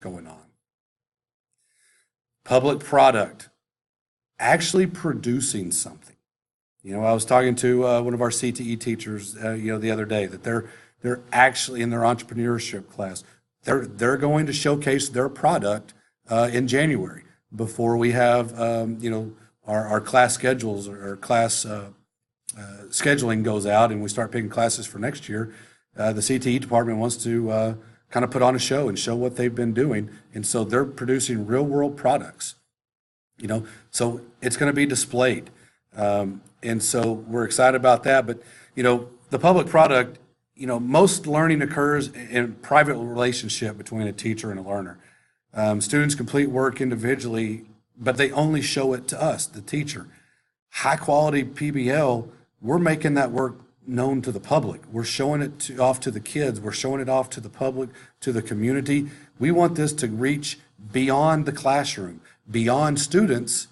going on. Public product, actually producing something. I was talking to one of our CTE teachers, the other day, that they're actually in their entrepreneurship class. They're going to showcase their product in January before we have our class schedules or class scheduling goes out and we start picking classes for next year. The CTE department wants to kind of put on a show and show what they've been doing, and so they're producing real world products. So it's going to be displayed. And so we're excited about that. But, the public product, most learning occurs in private relationship between a teacher and a learner. Students complete work individually, but they only show it to us, the teacher. High quality PBL, we're making that work known to the public. We're showing it off to the kids. We're showing it off to the public, to the community. We want this to reach beyond the classroom, beyond students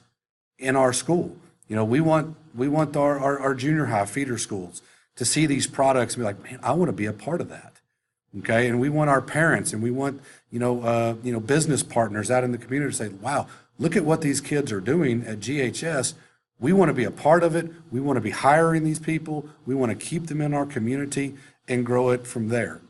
in our school. We want our junior high feeder schools to see these products and be like, man, I want to be a part of that. Okay, and we want our parents and we want business partners out in the community to say, wow, look at what these kids are doing at GHS. We want to be a part of it. We want to be hiring these people. We want to keep them in our community and grow it from there.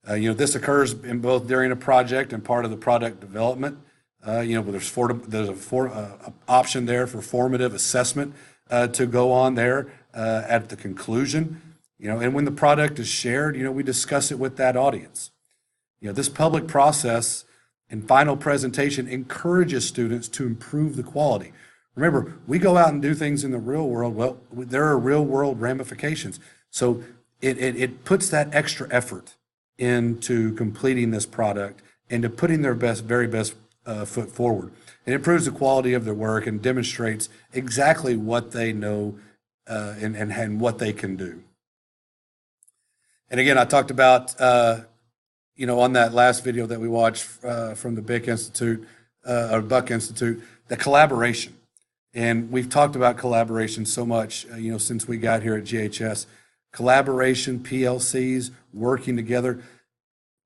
This occurs in both during a project and part of the product development. There's a option there for formative assessment to go on there at the conclusion. And when the product is shared, we discuss it with that audience. This public process and final presentation encourages students to improve the quality. Remember, we go out and do things in the real world. Well, there are real world ramifications. So it puts that extra effort into completing this product and to putting their very best foot forward. It improves the quality of their work and demonstrates exactly what they know and what they can do. And again, I talked about, on that last video that we watched from the Buck Institute, the collaboration. And we've talked about collaboration so much, since we got here at GHS. Collaboration, PLCs, working together.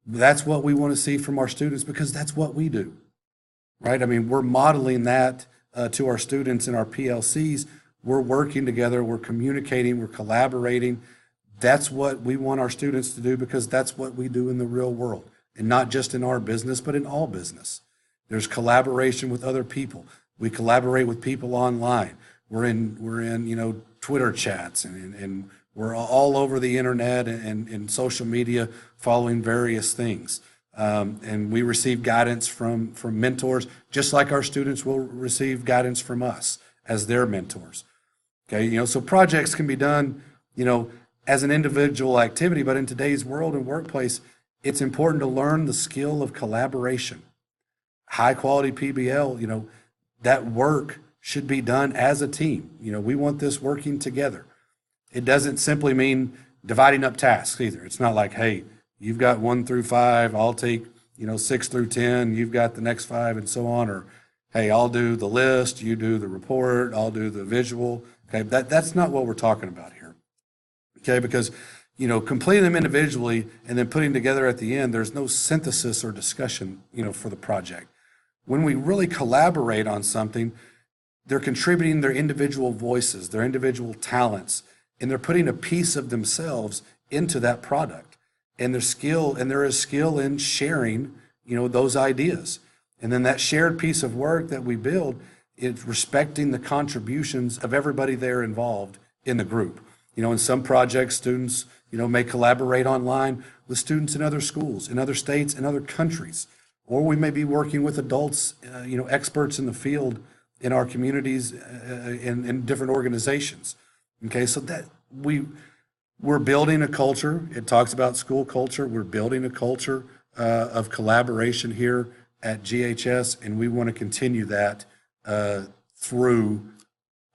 That's what we want to see from our students because that's what we do, right? I mean, we're modeling that to our students in our PLCs. We're working together, we're communicating, we're collaborating. That's what we want our students to do because that's what we do in the real world. And not just in our business, but in all business. There's collaboration with other people. We collaborate with people online. We're in Twitter chats and we're all over the internet and social media following various things. And we receive guidance from mentors, just like our students will receive guidance from us as their mentors. Okay, so projects can be done, as an individual activity, but in today's world and workplace, it's important to learn the skill of collaboration. High quality PBL, that work should be done as a team. We want this working together. It doesn't simply mean dividing up tasks either. It's not like, hey, you've got 1 through 5, I'll take, 6 through 10, you've got the next 5 and so on. Or, hey, I'll do the list, you do the report, I'll do the visual. Okay, that's not what we're talking about here. Okay, because, completing them individually and then putting together at the end, there's no synthesis or discussion, for the project. When we really collaborate on something, they're contributing their individual voices, their individual talents, and they're putting a piece of themselves into that product. And there is skill in sharing, those ideas. And then that shared piece of work that we build is respecting the contributions of everybody there involved in the group. In some projects, students, may collaborate online with students in other schools, in other states, in other countries. Or we may be working with adults, experts in the field in our communities in different organizations. Okay, so that we're building a culture. It talks about school culture. We're building a culture of collaboration here at GHS, and we want to continue that through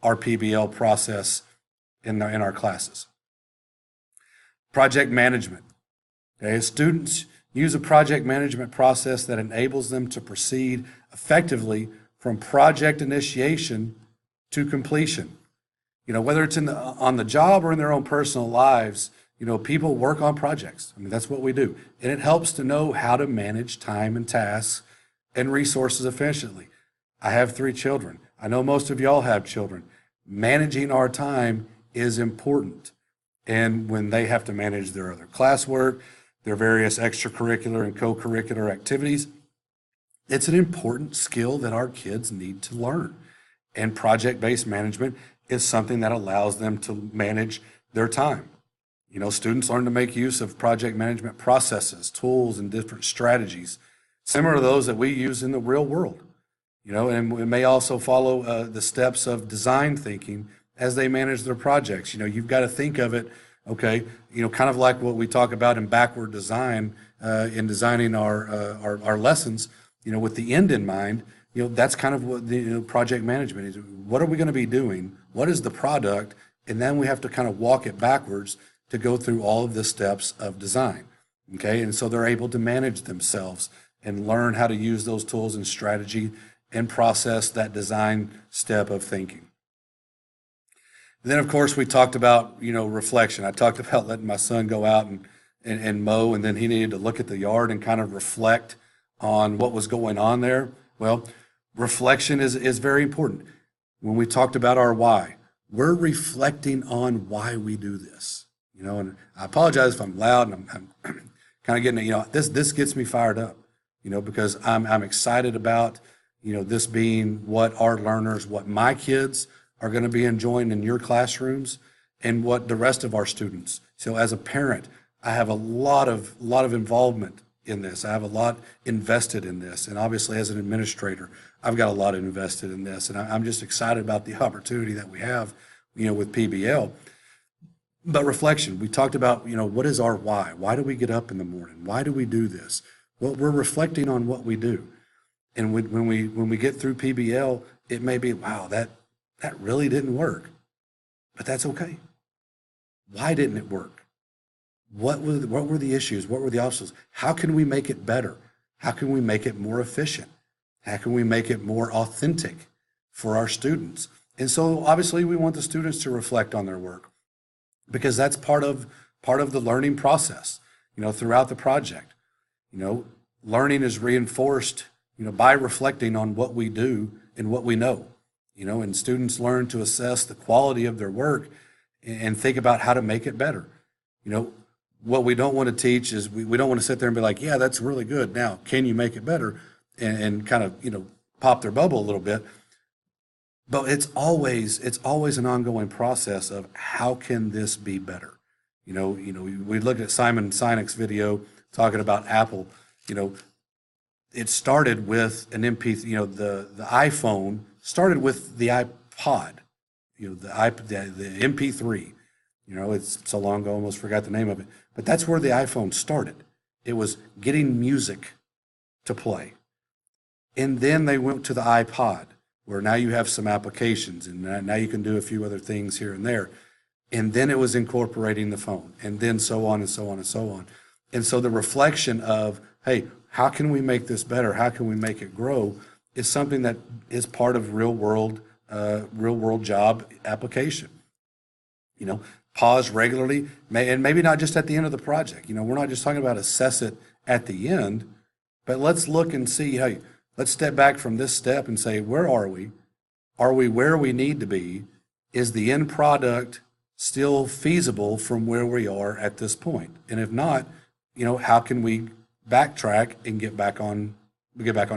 our PBL process in our classes. Project management. Okay, students use a project management process that enables them to proceed effectively from project initiation to completion. Whether it's on the job or in their own personal lives, People work on projects. I mean, that's what we do. And it helps to know how to manage time and tasks and resources efficiently. I have 3 children. I know most of y'all have children. Managing our time is important. And when they have to manage their other classwork, their various extracurricular and co-curricular activities, it's an important skill that our kids need to learn. And project-based management is something that allows them to manage their time. Students learn to make use of project management processes, tools, and different strategies, similar to those that we use in the real world. And we may also follow the steps of design thinking as they manage their projects. You've got to think of it, okay, kind of like what we talk about in backward design, in designing our lessons, with the end in mind. That's kind of what the project management is. What are we going to be doing? What is the product? And then we have to kind of walk it backwards to go through all of the steps of design, okay? And so they're able to manage themselves and learn how to use those tools and strategy and process that design step of thinking. And then, of course, we talked about, reflection. I talked about letting my son go out and mow, and then he needed to look at the yard and kind of reflect on what was going on there. Well, reflection is very important. When we talked about our why, we're reflecting on why we do this. And I apologize if I'm loud and I'm kind of getting, this gets me fired up, because I'm excited about, this being what our learners, what my kids are going to be enjoying in your classrooms and what the rest of our students. So as a parent, I have a lot of involvement in this. I have a lot invested in this. And obviously as an administrator, I've got a lot invested in this. And I'm just excited about the opportunity that we have, with PBL. But reflection, we talked about, what is our why? Why do we get up in the morning? Why do we do this? Well, we're reflecting on what we do. And when we get through PBL, it may be, wow, that really didn't work. But that's okay. Why didn't it work? What were the issues? What were the obstacles? How can we make it better? How can we make it more efficient? How can we make it more authentic for our students? And so obviously we want the students to reflect on their work, because that's part of the learning process, throughout the project. Learning is reinforced, by reflecting on what we do and what we know, and students learn to assess the quality of their work and think about how to make it better. What we don't want to teach is we don't want to sit there and be like, yeah, that's really good. Now, can you make it better? And kind of, pop their bubble a little bit. But it's always an ongoing process of how can this be better? We looked at Simon Sinek's video talking about Apple. It started with an MP3. The iPhone started with the iPod. The MP3. It's so long ago, I almost forgot the name of it. But that's where the iPhone started. It was getting music to play, and then they went to the iPod, where now you have some applications, and now you can do a few other things here and there. And then it was incorporating the phone, and then so on and so on and so on. And so the reflection of, hey, how can we make this better? How can we make it grow? Is something that is part of real world job application. Pause regularly, and maybe not just at the end of the project. We're not just talking about assess it at the end, but let's look and see, hey, let's step back from this step and say, where are we? Are we where we need to be? Is the end product still feasible from where we are at this point? And if not, how can we backtrack and get back on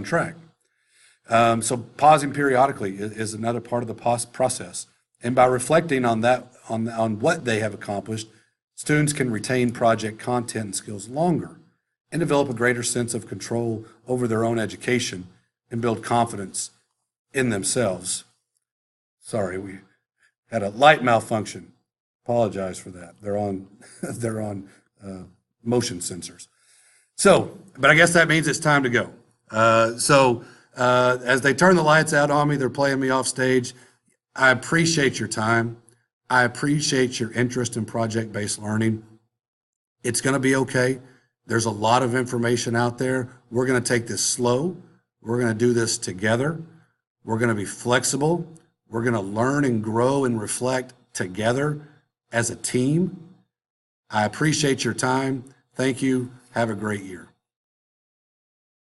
track? So pausing periodically is another part of the process. And by reflecting on that, on what they have accomplished, students can retain project content and skills longer and develop a greater sense of control over their own education and build confidence in themselves. Sorry, we had a light malfunction. Apologize for that. They're on motion sensors. So, but I guess that means it's time to go. As they turn the lights out on me, they're playing me off stage. I appreciate your time. I appreciate your interest in project-based learning. It's going to be okay. There's a lot of information out there. We're going to take this slow. We're going to do this together. We're going to be flexible. We're going to learn and grow and reflect together as a team. I appreciate your time. Thank you. Have a great year.